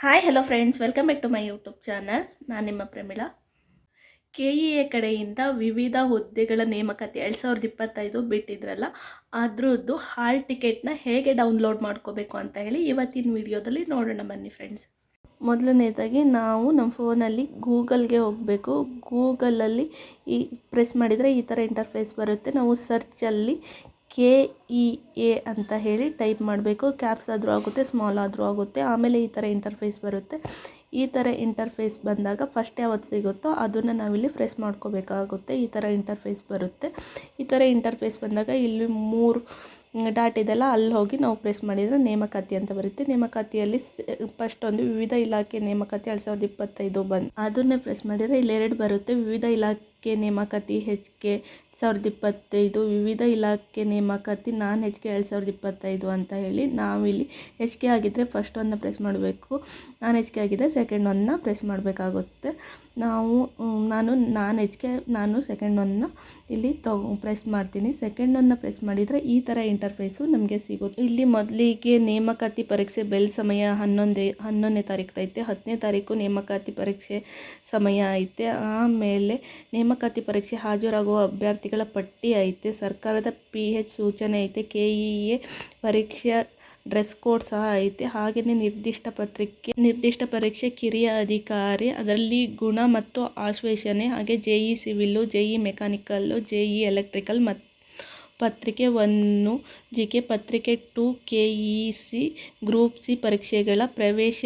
Hi hello friends, welcome back to my YouTube channel. ನಾನು ನಿಮ್ಮ Pramila. KEA ಕಡೆಯಿಂದ ವಿವಿಧ ಹುದ್ದೆಗಳ ನೇಮಕಾತಿ 2025 ಬಿಟ್ಟಿದ್ರಲ್ಲ, ಅದ್ರದ್ದು ಹಾಲ್ ಟಿಕೆಟ್ನ ಹೇಗೆ ಡೌನ್ಲೋಡ್ ಮಾಡ್ಕೋಬೇಕು ಅಂತ ಹೇಳಿ ಇವತ್ತಿನ ವಿಡಿಯೋದಲ್ಲಿ ನೋಡೋಣ ಬನ್ನಿ ಫ್ರೆಂಡ್ಸ್. ಮೊದಲನೇದಾಗಿ ನಾವು ನಮ್ಮ ಫೋನಲ್ಲಿ ಗೂಗಲ್ಗೆ ಹೋಗಬೇಕು. ಗೂಗಲಲ್ಲಿ ಪ್ರೆಸ್ ಮಾಡಿದರೆ ಈ ಥರ ಇಂಟರ್ಫೇಸ್ ಬರುತ್ತೆ. ನಾವು ಸರ್ಚಲ್ಲಿ KEA ಅಂತ ಹೇಳಿ ಟೈಪ್ ಮಾಡಬೇಕು. ಕ್ಯಾಪ್ಸ್ ಆದರೂ ಆಗುತ್ತೆ, ಸ್ಮಾಲ್ ಆದರೂ ಆಗುತ್ತೆ. ಆಮೇಲೆ ಈ ಥರ ಇಂಟರ್ಫೇಸ್ ಬರುತ್ತೆ. ಈ ಥರ ಇಂಟರ್ಫೇಸ್ ಬಂದಾಗ ಫಸ್ಟ್ ಯಾವತ್ತು ಸಿಗುತ್ತೋ ಅದನ್ನು ನಾವಿಲ್ಲಿ ಪ್ರೆಸ್ ಮಾಡ್ಕೋಬೇಕಾಗುತ್ತೆ. ಈ ಥರ ಇಂಟರ್ಫೇಸ್ ಬರುತ್ತೆ. ಈ ಥರ ಇಂಟರ್ಫೇಸ್ ಬಂದಾಗ ಇಲ್ಲಿ 3 ಡಾಟ್ ಇದೆಲ್ಲ, ಅಲ್ಲಿ ಹೋಗಿ ನಾವು ಪ್ರೆಸ್ ಮಾಡಿದರೆ ನೇಮಕಾತಿ ಅಂತ ಬರುತ್ತೆ. ನೇಮಕಾತಿಯಲ್ಲಿ ಫಸ್ಟ್ ಒಂದು ವಿವಿಧ ಇಲಾಖೆ ನೇಮಕಾತಿ 2025 ಬಂದು ಅದನ್ನೇ ಪ್ರೆಸ್ ಮಾಡಿದರೆ ಇಲ್ಲಿ 2 ಬರುತ್ತೆ. ವಿವಿಧ ಇಲಾಖೆ ನೇಮಕಾತಿ HK 2025, ವಿವಿಧ ಇಲಾಖೆ ನೇಮಕಾತಿ ನಾನ್ HK 2025 ಅಂತ ಹೇಳಿ. ನಾವಿಲ್ಲಿ HK ಆಗಿದ್ದರೆ ಫಸ್ಟ್ ಒನ್ನ ಪ್ರೆಸ್ ಮಾಡಬೇಕು, ನಾನ್ HK ಆಗಿದ್ದರೆ ಸೆಕೆಂಡ್ ಒನ್ನ ಪ್ರೆಸ್ ಮಾಡಬೇಕಾಗುತ್ತೆ. ನಾನು ಸೆಕೆಂಡ್ ಒನ್ನ ಇಲ್ಲಿ ಪ್ರೆಸ್ ಮಾಡ್ತೀನಿ. ಸೆಕೆಂಡ್ ಒನ್ನ ಪ್ರೆಸ್ ಮಾಡಿದರೆ ಈ ಥರ ಇಂಟರ್ಫೇಸು ನಮಗೆ ಸಿಗುತ್ತೆ. ಇಲ್ಲಿ ಮೊದಲಿಗೆ ನೇಮಕಾತಿ ಪರೀಕ್ಷೆ ಬೆಲ್ ಸಮಯ 11ನೇ ತಾರೀಕು ಐತೆ. 10ನೇ ತಾರೀಕು ನೇಮಕಾತಿ ಪರೀಕ್ಷೆ ಸಮಯ ಐತೆ. ಆಮೇಲೆ ನೇಮಕಾತಿ ಪರೀಕ್ಷೆ ಹಾಜರಾಗುವ ಅಭ್ಯರ್ಥಿಗಳ ಪಟ್ಟಿ ಐತೆ. ಸರ್ಕಾರದ PH ಸೂಚನೆ ಐತೆ. KEA ಪರೀಕ್ಷೆ ಡ್ರೆಸ್ ಕೋಡ್ ಸಹ ಐತೆ. ಹಾಗೆಯೇ ನಿರ್ದಿಷ್ಟ ಪರೀಕ್ಷೆ ಕಿರಿಯ ಅಧಿಕಾರಿ, ಅದರಲ್ಲಿ ಗುಣ ಮತ್ತು ಆಶ್ವಾಸನೆ. ಹಾಗೆ JE civil, JE mechanical, JE electrical ಪತ್ರಿಕೆ 1, GK ಪತ್ರಿಕೆ 2, KEC ಗ್ರೂಪ್ C ಪರೀಕ್ಷೆಗಳ ಪ್ರವೇಶ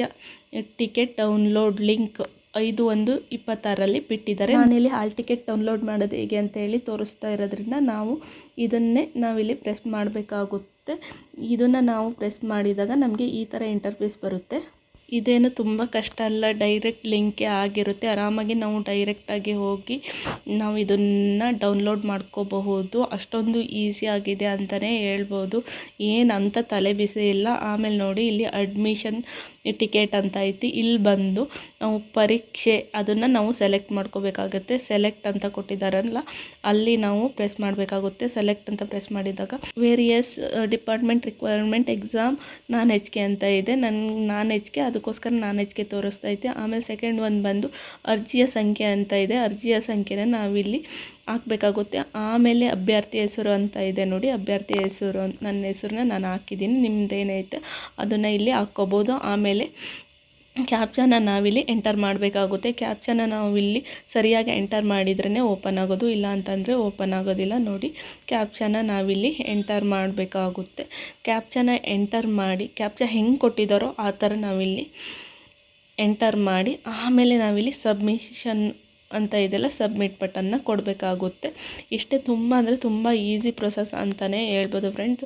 ಟಿಕೆಟ್ ಡೌನ್ಲೋಡ್ ಲಿಂಕ್ 5/1/26 ಬಿಟ್ಟಿದ್ದಾರೆ. ನಾನಿಲ್ಲಿ ಹಾಲ್ ಟಿಕೆಟ್ ಡೌನ್ಲೋಡ್ ಮಾಡೋದು ಹೇಗೆ ಅಂತ ಹೇಳಿ ತೋರಿಸ್ತಾ ಇರೋದ್ರಿಂದ ನಾವಿಲ್ಲಿ ಪ್ರೆಸ್ ಮಾಡಬೇಕಾಗುತ್ತೆ. ಇದನ್ನು ನಾವು ಪ್ರೆಸ್ ಮಾಡಿದಾಗ ನಮಗೆ ಈ ಥರ ಇಂಟರ್ಫೇಸ್ ಬರುತ್ತೆ. ಇದೇನು ತುಂಬ ಕಷ್ಟ ಅಲ್ಲ, ಡೈರೆಕ್ಟ್ ಲಿಂಕೇ ಆಗಿರುತ್ತೆ. ಆರಾಮಾಗಿ ನಾವು ಡೈರೆಕ್ಟಾಗಿ ಹೋಗಿ ನಾವು ಇದನ್ನು ಡೌನ್ಲೋಡ್ ಮಾಡ್ಕೋಬಹುದು. ಅಷ್ಟೊಂದು ಈಸಿ ಆಗಿದೆ ಅಂತಲೇ ಹೇಳ್ಬೋದು. ಏನಂತ ತಲೆ ಬಿಸಿ ಇಲ್ಲ. ಆಮೇಲೆ ನೋಡಿ, ಇಲ್ಲಿ ಅಡ್ಮಿಷನ್ ಟಿಕೆಟ್ ಅಂತ ಐತಿ. ಇಲ್ಲಿ ಬಂದು ನಾವು ಪರೀಕ್ಷೆ ಅದನ್ನು ನಾವು ಸೆಲೆಕ್ಟ್ ಮಾಡ್ಕೋಬೇಕಾಗುತ್ತೆ. ಸೆಲೆಕ್ಟ್ ಅಂತ ಕೊಟ್ಟಿದ್ದಾರಲ್ಲ, ಅಲ್ಲಿ ನಾವು ಪ್ರೆಸ್ ಮಾಡಬೇಕಾಗುತ್ತೆ. ಸೆಲೆಕ್ಟ್ ಅಂತ ಪ್ರೆಸ್ ಮಾಡಿದಾಗ ವೇರಿಯಸ್ ಡಿಪಾರ್ಟ್ಮೆಂಟ್ ರಿಕ್ವೈರ್ಮೆಂಟ್ ಎಕ್ಸಾಮ್ ನಾನ್ HK ಅಂತ ಇದೆ. ನಾನ್ HK, ಅದಕ್ಕೋಸ್ಕರ ನಾನ್ HK ತೋರಿಸ್ತಾ ಐತೆ. ಆಮೇಲೆ ಸೆಕೆಂಡ್ ಒಂದು ಬಂದು ಅರ್ಜಿಯ ಸಂಖ್ಯೆ ಅಂತ ಇದೆ. ಅರ್ಜಿಯ ಸಂಖ್ಯೆನ ನಾವಿಲ್ಲಿ ಹಾಕಬೇಕಾಗುತ್ತೆ. ಆಮೇಲೆ ಅಭ್ಯರ್ಥಿ ಹೆಸರು ಅಂತ ಇದೆ ನೋಡಿ, ಅಭ್ಯರ್ಥಿ ಹೆಸರು, ನನ್ನ ಹೆಸರನ್ನ ನಾನು ಹಾಕಿದ್ದೀನಿ. ನಿಮ್ಮದೇನೈತೆ ಅದನ್ನು ಇಲ್ಲಿ ಹಾಕ್ಕೋಬೋದು. ಆಮೇಲೆ ಕ್ಯಾಪ್ಚನ ನಾವಿಲ್ಲಿ ಎಂಟರ್ ಮಾಡಬೇಕಾಗುತ್ತೆ. ಕ್ಯಾಪ್ಚನ ನಾವಿಲ್ಲಿ ಸರಿಯಾಗಿ ಎಂಟರ್ ಮಾಡಿದ್ರೇ ಓಪನ್ ಆಗೋದು, ಇಲ್ಲ ಅಂತಂದರೆ ಓಪನ್ ಆಗೋದಿಲ್ಲ. ನೋಡಿ, ಕ್ಯಾಪ್ಚನ ನಾವಿಲ್ಲಿ ಎಂಟರ್ ಮಾಡಬೇಕಾಗುತ್ತೆ. ಕ್ಯಾಪ್ಚನ ಎಂಟರ್ ಮಾಡಿ, ಕ್ಯಾಪ್ಚ ಹೆಂಗೆ ಕೊಟ್ಟಿದ್ದಾರೋ ಆ ಥರ ನಾವಿಲ್ಲಿ ಎಂಟರ್ ಮಾಡಿ, ಆಮೇಲೆ ನಾವಿಲ್ಲಿ ಸಬ್ಮಿಷನ್ ಅಂತ ಇದೆಲ್ಲ ಸಬ್ಮಿಟ್ ಬಟನ್ನ ಕೊಡಬೇಕಾಗುತ್ತೆ. ಇಷ್ಟೇ. ತುಂಬ ಅಂದರೆ ತುಂಬ ಈಸಿ ಪ್ರೊಸೆಸ್ ಅಂತಲೇ ಹೇಳ್ಬೋದು ಫ್ರೆಂಡ್ಸ್.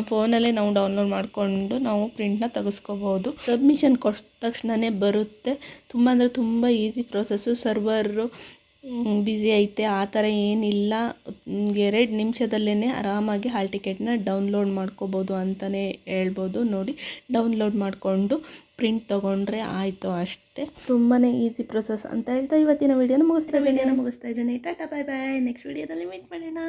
ಫೋನಲ್ಲೇ ನಾವು ಡೌನ್ಲೋಡ್ ಮಾಡಿಕೊಂಡು ನಾವು ಪ್ರಿಂಟ್ನ ತೆಗೆಸ್ಕೋಬೋದು. ಸಬ್ಮಿಷನ್ ಕೊಟ್ಟ ತಕ್ಷಣವೇ ಬರುತ್ತೆ. ತುಂಬ ಅಂದರೆ ತುಂಬ ಈಸಿ ಪ್ರೊಸೆಸ್ಸು. ಸರ್ವರು ಬ್ಯುಸಿ ಐತೆ ಆ ಥರ ಏನಿಲ್ಲ. 2 ನಿಮಿಷದಲ್ಲೇ ಆರಾಮಾಗಿ ಹಾಲ್ ಟಿಕೆಟ್ನ ಡೌನ್ಲೋಡ್ ಮಾಡ್ಕೋಬೋದು ಅಂತಲೇ ಹೇಳ್ಬೋದು. ನೋಡಿ, ಡೌನ್ಲೋಡ್ ಮಾಡಿಕೊಂಡು ಪ್ರಿಂಟ್ ತೊಗೊಂಡ್ರೆ ಆಯಿತು, ಅಷ್ಟೇ. ತುಂಬಾ ಈಸಿ ಪ್ರೊಸೆಸ್ ಅಂತ ಹೇಳ್ತಾ ಇವತ್ತಿನ ವಿಡಿಯೋನ ಮುಗಿಸ್ತಾ ಇದ್ದೀನಿ. ಟಾಟಾ, ಬಾಯ್ ಬಾಯ್. ನೆಕ್ಸ್ಟ್ ವಿಡಿಯೋದಲ್ಲಿ ಮೀಟ್ ಮಾಡೋಣ.